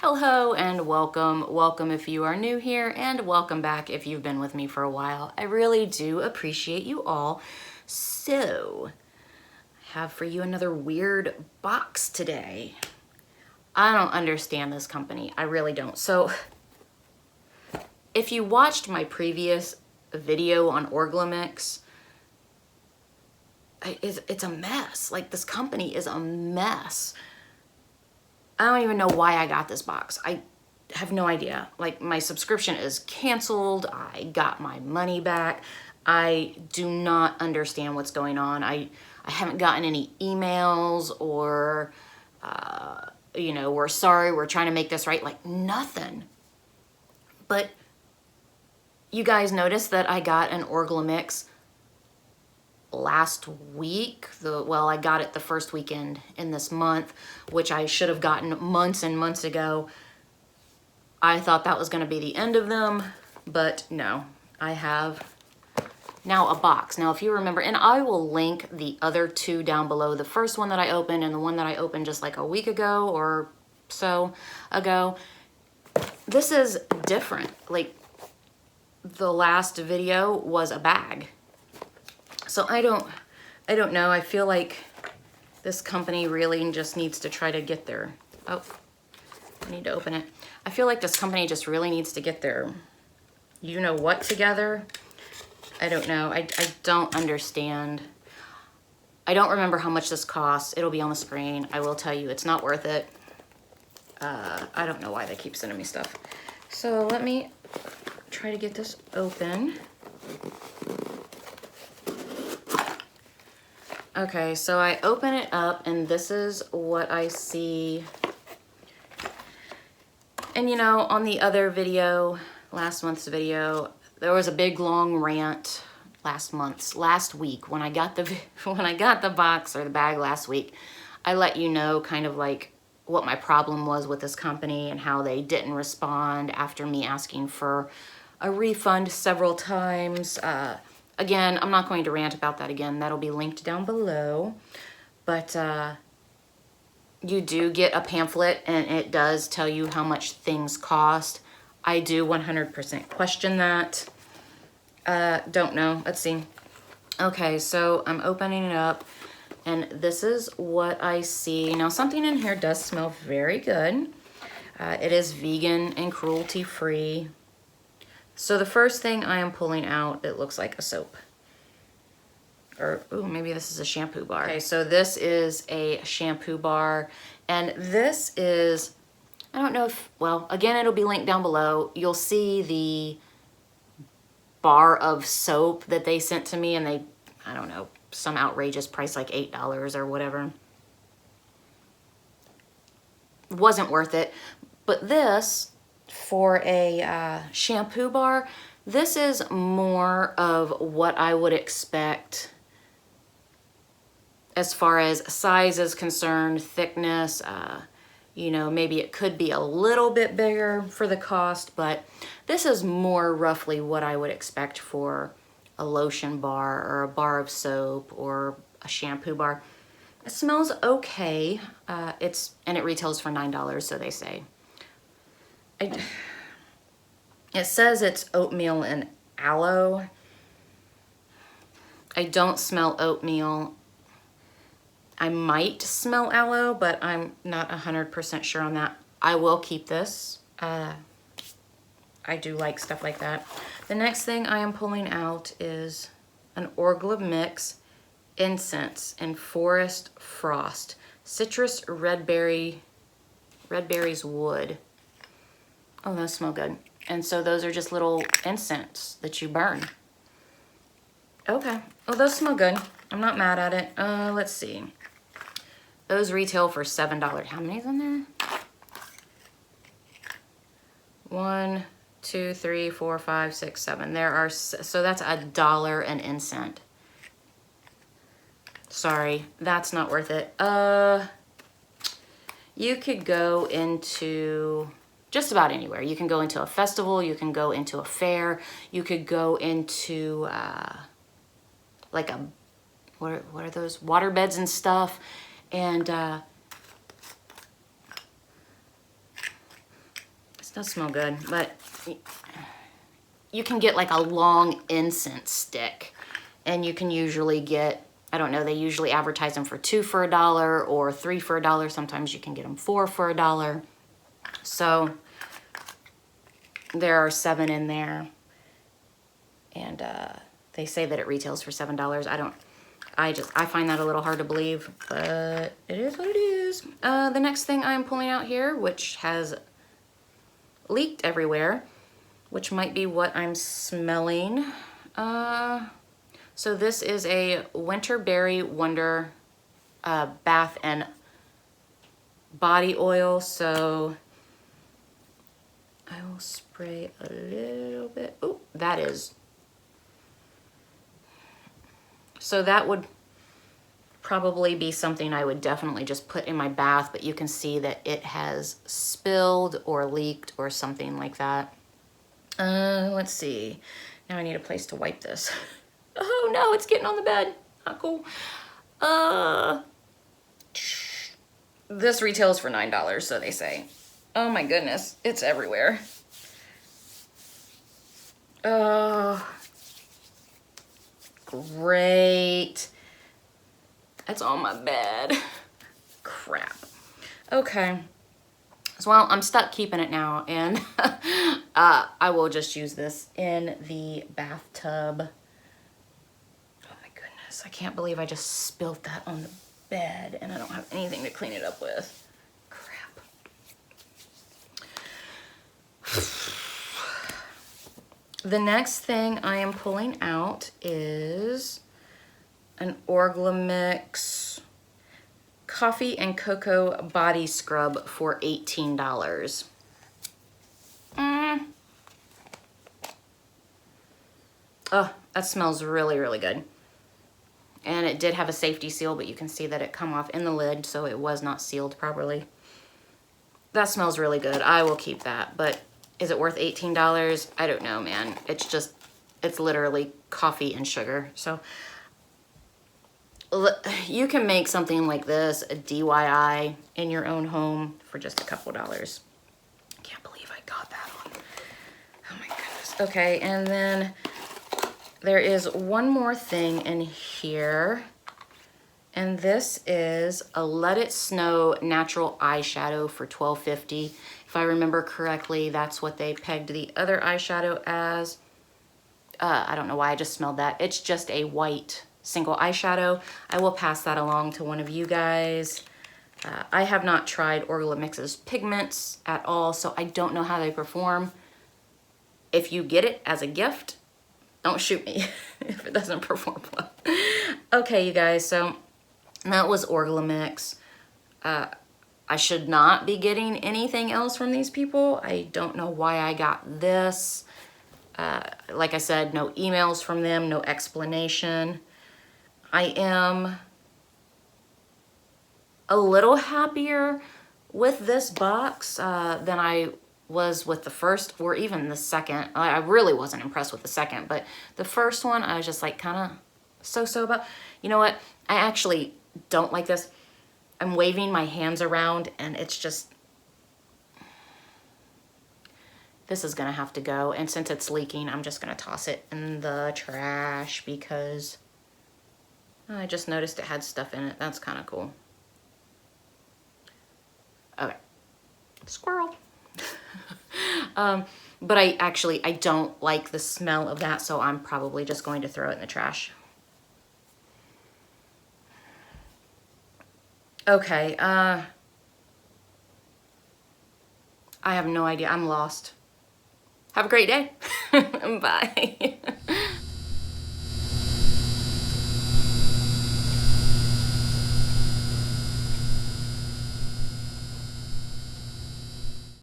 Hello and welcome. Welcome if you are new here, and welcome back if you've been with me for a while. I really do appreciate you all. So, I have for you another weird box today. I don't understand this company. I really don't. So, if you watched my previous video on Orglamix, it's a mess. Like, this company is a mess. I don't even know why I got this box. I have no idea. Like, my subscription is canceled. I got my money back. I do not understand what's going on. I haven't gotten any emails or, we're sorry, we're trying to make this right. Like, nothing. But you guys noticed that I got an Orglamix last week. I got it the first weekend in this month, which I should have gotten months and months ago. I thought that was going to be the end of them, but no, I have now a box. Now, if you remember, and I will link the other two down below, the first one that I opened and the one that I opened just like a week ago or so ago. This is different. Like, the last video was a bag. So I don't know. I feel like this company really just needs to try to get their, I need to open it. I feel like this company just really needs to get their, you know what, together. I don't know. I don't understand. I don't remember how much this costs. It'll be on the screen. I will tell you, it's not worth it. I don't know why they keep sending me stuff. So let me try to get this open. Okay, so I open it up and this is what I see. And you know, on the other video, last month's video, there was a big long rant last week when I got the box or the bag last week. I let you know kind of like what my problem was with this company and how they didn't respond after me asking for a refund several times. Again, I'm not going to rant about that again. That'll be linked down below. But you do get a pamphlet, and it does tell you how much things cost. I do 100% question that. Don't know. Let's see. Okay, so I'm opening it up, and this is what I see. Now, something in here does smell very good. It is vegan and cruelty-free. So the first thing I am pulling out, it looks like a soap. Or, ooh, maybe this is a shampoo bar. Okay, so this is a shampoo bar. And this is, I don't know if, well, again, it'll be linked down below. You'll see the bar of soap that they sent to me, and they, I don't know, some outrageous price, like $8 or whatever. Wasn't worth it. But this, for a shampoo bar, this is more of what I would expect as far as size is concerned, thickness. Maybe it could be a little bit bigger for the cost, but this is more roughly what I would expect for a lotion bar or a bar of soap or a shampoo bar. It smells okay. And it retails for $9, so they say. It says it's oatmeal and aloe. I don't smell oatmeal. I might smell aloe, but I'm not 100% sure on that. I will keep this. I do like stuff like that. The next thing I am pulling out is an Orglamix incense in Forest Frost. Citrus red berries wood. Oh, those smell good. And so those are just little incense that you burn. Okay. Oh, those smell good. I'm not mad at it. Let's see. Those retail for $7. How many's in there? 1, 2, 3, 4, 5, 6, 7. There are, so that's $1 an incense. Sorry, that's not worth it. You could go into just about anywhere. You can go into a festival, you can go into a fair, you could go into like a, what are those, water beds and stuff, and does smell good, but you can get like a long incense stick, and you can usually get, I don't know, they usually advertise them for 2 for $1 or 3 for $1. Sometimes you can get them 4 for $1. So there are 7 in there, and they say that it retails for $7. I find that a little hard to believe, but it is what it is. The next thing I'm pulling out here, which has leaked everywhere, which might be what I'm smelling. So this is a Winter Berry Wonder bath and body oil. So I will spray a little bit. Oh, that is. So that would probably be something I would definitely just put in my bath, but you can see that it has spilled or leaked or something like that. Let's see. Now I need a place to wipe this. Oh no, it's getting on the bed. Not cool. This retails for $9, so they say. Oh my goodness, it's everywhere. Great. That's on my bed. Crap. Okay. So, well, I'm stuck keeping it now, and I will just use this in the bathtub. Oh my goodness, I can't believe I just spilled that on the bed, and I don't have anything to clean it up with. Crap. The next thing I am pulling out is an Orglamix Coffee and Cocoa Body Scrub for $18. Oh, that smells really, really good. And it did have a safety seal, but you can see that it come off in the lid, so it was not sealed properly. That smells really good. I will keep that, but is it worth $18? I don't know, man. It's literally coffee and sugar. So you can make something like this, a DIY, in your own home for just a couple dollars. I can't believe I got that on. Oh my goodness. Okay, and then there is one more thing in here, and this is a Let It Snow natural eyeshadow for $12.50. If I remember correctly, that's what they pegged the other eyeshadow as. I don't know why I just smelled that. It's just a white single eyeshadow. I will pass that along to one of you guys. I have not tried Orglamix's pigments at all, so I don't know how they perform. If you get it as a gift, don't shoot me if it doesn't perform well. Okay, you guys, so that was Orglamix. I should not be getting anything else from these people. I don't know why I got this. Like I said, no emails from them, no explanation. I am a little happier with this box than I was with the first or even the second. I really wasn't impressed with the second, but the first one I was just like kind of so-so about. You know what? I actually don't like this. I'm waving my hands around and it's just, this is gonna have to go. And since it's leaking, I'm just gonna toss it in the trash because I just noticed it had stuff in it. That's kind of cool. Okay, squirrel. But I don't like the smell of that, so I'm probably just going to throw it in the trash. Okay, I have no idea. I'm lost. Have a great day. Bye.